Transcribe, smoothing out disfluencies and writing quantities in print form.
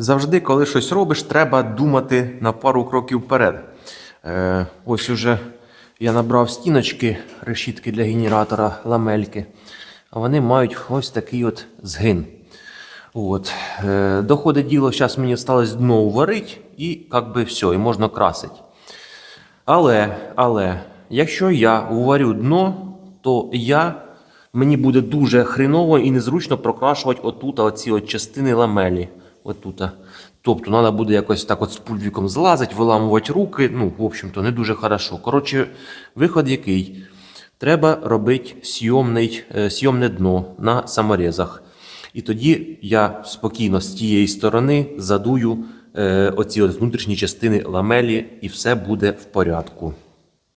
Завжди, коли щось робиш, треба думати на пару кроків вперед. Ось уже я набрав стіночки, решітки для генератора, ламельки. А вони мають ось такий от згин. От. Доходить діло, зараз мені залишилось дно уварити і як би все, і можна красити. Але, якщо я уварю дно, то мені буде дуже хреново і незручно прокрашувати отут оці от частини ламелі. Отут. Тобто треба буде якось так от з пульвіком злазити, виламувати руки. Ну, в общем-то, не дуже хорошо. Коротше, виход який? Треба робити сйомне дно на саморезах. І тоді я спокійно з тієї сторони задую оці от внутрішні частини ламелі і все буде в порядку.